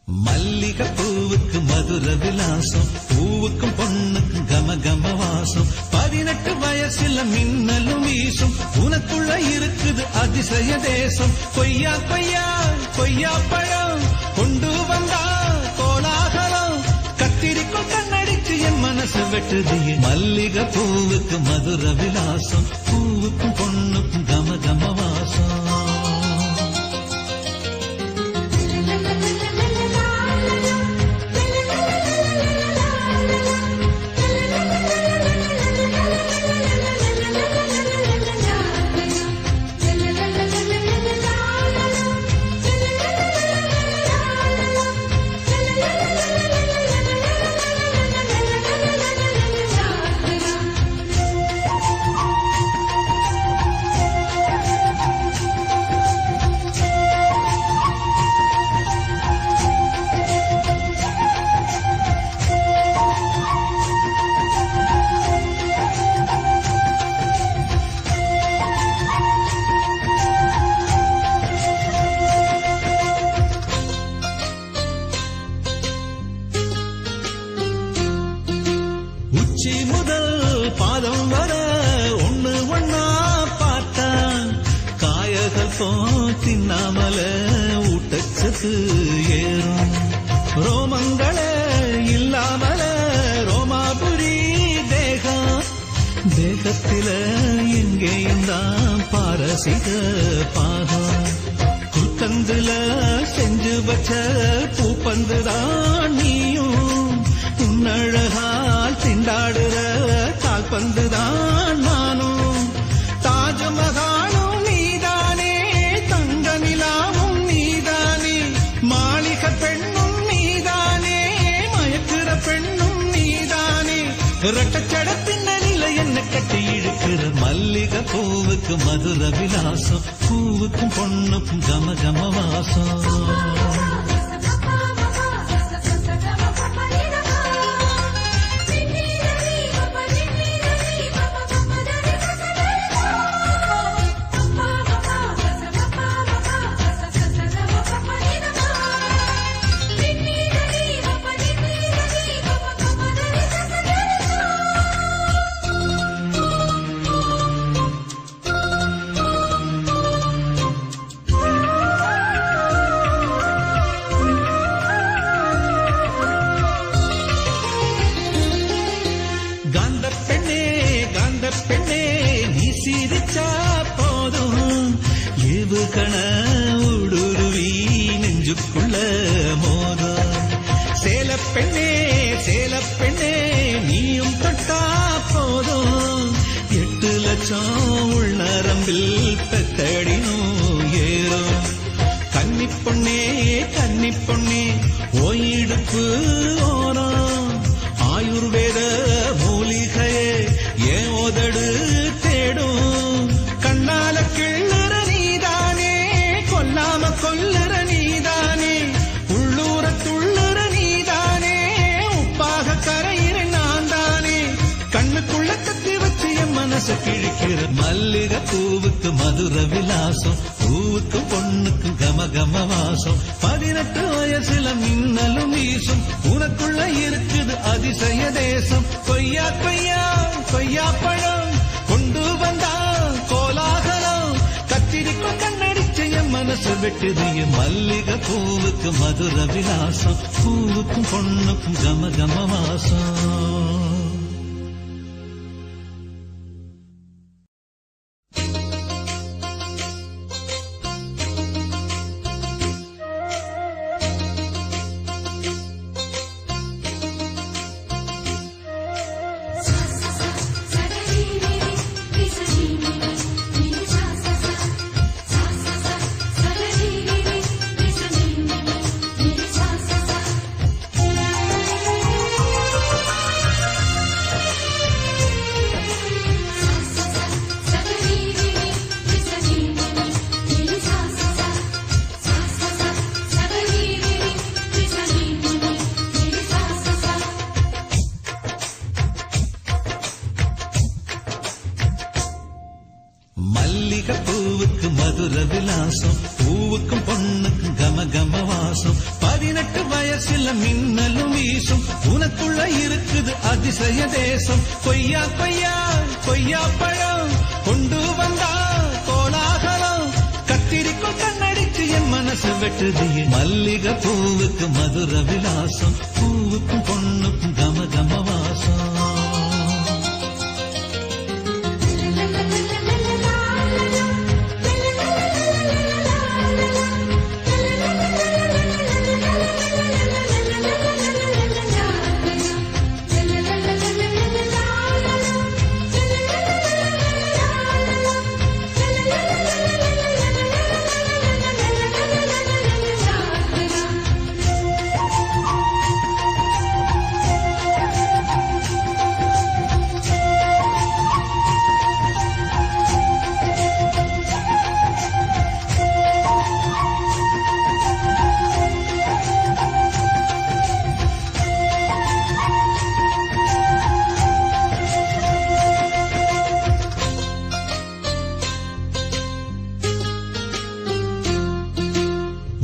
மல்லிகை பூவுக்கு மதுர விலாசம், பூவுக்கும் பொண்ணுக்கும் கம கம வாசம். 18 வயசுல மின்னலும் வீசும், உனக்குள்ள இருக்குது அதிசய தேசம். கொய்யா கொய்யா கொய்யா பழம் கொண்டு வந்தா கோலாகலம், கத்திரிக்கும் கண்ணடிச்சு என் மனசு வெட்டுது. மல்லிகை பூவுக்கு மதுர விலாசம், பூவுக்கும் பொண்ணுக்கும் கம கம வாசம். உச்சி முதல் பாதம் வர ஒண்ணு ஒண்ணா பார்த்தா, காயகள் போ தின்னாமல ஊட்டச்சத்து ஏறும். ரோமங்கள இல்லாமல ரோமாபுரி தேகம், தேகத்தில எங்கேயும் தான் பாரசீக பாகம். குத்தந்துல செஞ்சு வச்ச பூப்பந்துதான் நீயும், உன்னழகால் திண்டாடுற கால்பந்துதான் நானும். தாஜ்மஹாலும் நீதானே, தங்க நிலாவும் நீதானே, மாளிகை பெண்ணும் நீதானே, மயக்குற பெண்ணும் நீதானே. ரெட்டச்சட பின்னணியில என்ன கட்டி இழுக்கிற மல்லிகை பூவுக்கு மதுர விலாசம், பூவுக்கும் பொண்ணுக்கும் கம கம வாசம். பெண்ணே நீ சிரிச்சா போதும், ஏவுகண ஊடுருவி நெஞ்சுக்குள்ள மோதும். சேலப்பெண்ணே சேலப்பெண்ணே நீயும் தொட்டா போதும், 8 லட்சம் உள்நரம்பில் பெத்தடினும் ஏறும். கன்னிப்பொண்ணே கன்னிப்பொண்ணே ஓயிடுப்பு ஓரம், ஆயுர்வேத மூலிகையே ஏன் உதடு தேடும். கண்ணால கிள்ளுற நீதானே, கொல்லாம கொல்லுற நீதானே, உள்ளூர துள்ளுற நீதானே, உப்பாக கரையிற நான் தானே. கண்ணுக்குள்ள கத்தி வச்சு என் மனசு கிழிக்கிற மல்லிகை பூவுக்கு மதுர விலாசம், பூவுக்கு பொண்ணுக்கு கம கம வாசம். 18 வயசுல மின்னலும் வீசும், உனக்குள்ள இருக்குது அதிசய தேசம். கொய்யா கொய்யா கொய்யா பழம் கொண்டு வந்தா கோலாகலம், கத்திரிக்கும் கண்ணடிச்ச என் மனசு வெட்டுது. மல்லிகை பூவுக்கு மதுர விலாசம், பூவுக்கும் பொண்ணுக்கும் கம கம வாசம். வயசுல மின்னலும் வீசும் உனக்குள்ள இருக்குது அதிசய தேசம் கொய்யா கொய்யா கொய்யா பழம் கொண்டு வந்தா கோலாகலம் கத்திரிக்கும் கண்ணடிச்சு என் மனசு வெட்டுது மல்லிகை பூவுக்கு மதுர விலாசம் பூவுக்கும் பொண்ணுக்கும் கம கம வாசம்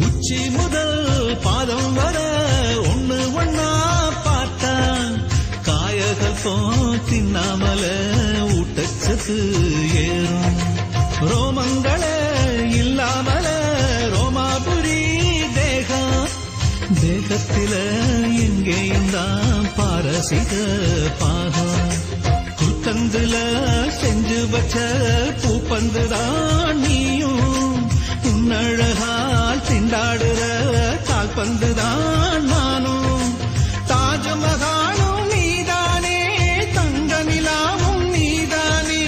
உச்சி முதல் பாதம் வர ஒண்ணு ஒன்னா பார்த்தான் காயகள் போ தின்னாமல ஊட்டச்சத்து ஏறும் ரோமங்கள இல்லாமல ரோமாபுரி தேகம் தேகத்தில எங்கேயும் தான் பாரசீக பாகம் குத்தந்துல செஞ்சு வச்ச பூப்பந்துதான் நீயும் உன்னழகால் திண்டாடுற கால்பந்துதான் நானும் தாஜ்மஹாலும் நீதானே தங்க நிலாவும் நீதானே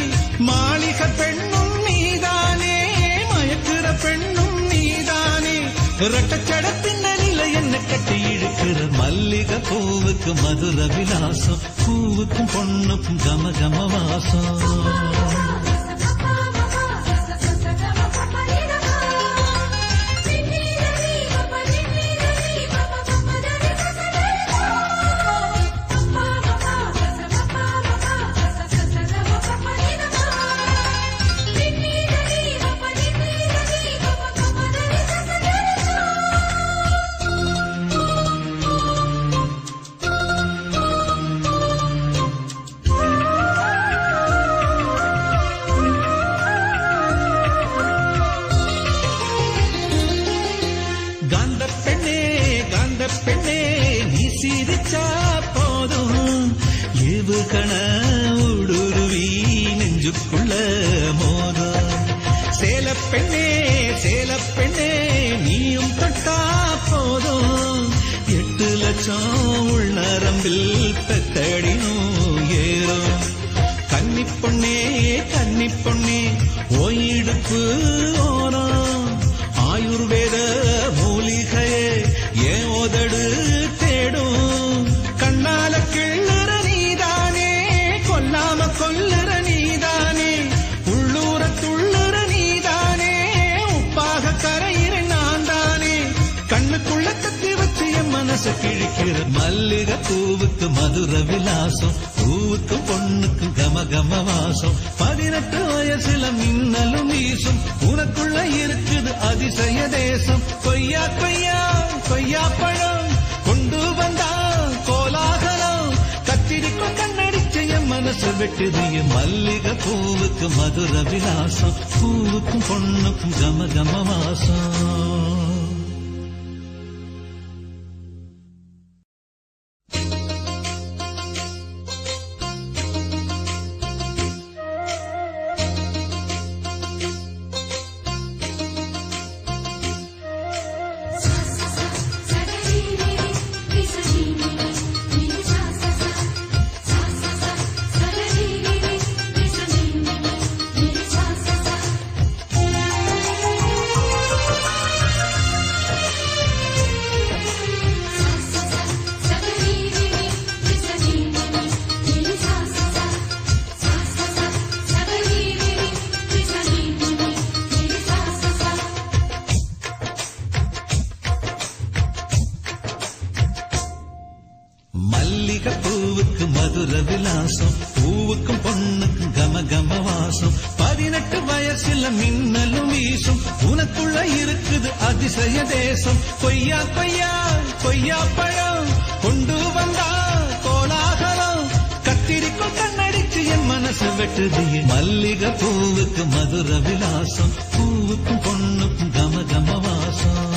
மாளிகை பெண்ணும் நீதானே மயக்குற பெண்ணும் நீதானே ரெட்டச்சட பின்னணியில என்ன கட்டி இழுக்கிற மல்லிகை பூவுக்கு மதுர விலாசம் பூவுக்கும் பொண்ணுக்கும் கம கம வாசம் பெண்ணே நீ சிரிச்சா போதும் ஏவுகண ஊடுருவி நெஞ்சுக்குள்ள மோதும் சேல பெண்ணே நீயும் தொட்டா போதும் 8 லட்சம் உள்நரம்பில் பெத்தடினும் ஏறும் கன்னி பொண்ணே ஓயிடுப்பு ஓரம் ஆயுர்வேத மூலிகையே ஏன் உதடு தேடும் கண்ணால கிள்ளுற நீதானே கொல்லாம கொல்லுற நீதானே உள்ளூர துள்ளுற நீதானே உப்பாக கரையிற நான் தானே கண்ணுக்குள்ள கத்தி வச்சு என் மனசு கிழிக்கிற மல்லிகை பூவுக்கு மதுர விலாசம் பூவுக்கு பொண்ணுக்கு கம கம வாசம் 18 வயசுல மின்னலும் வீசும் உனக்குள்ள இருக்குது அதிசய தேசம் கொய்யா கொய்யா கொய்யா பழம் கொண்டு வந்தா கோலாகலம் கத்திரிக்கும் கண்ணடிச்ச என் மனசு வெட்டுது மல்லிகை பூவுக்கு மதுர விலாசம் பூவுக்கும் பொண்ணுக்கும் கம கம வாசம் மல்லிகை பூவுக்கு மதுர விலாசம் பூவுக்கும் பொண்ணுக்கும் கம கம வாசம் 18 வயசுல மின்னலும் வீசும் உனக்குள்ள இருக்குது அதிசய தேசம். கொய்யா கொய்யா கொய்யா பழம் கொண்டு வந்தா கோலாகலம். கத்திரிக்கும் கண்ணடிச்சு என் மனசு வெட்டுது. மல்லிகை பூவுக்கு மதுர விலாசம், பூவுக்கும் பொண்ணுக்கும் கம கம வாசம்.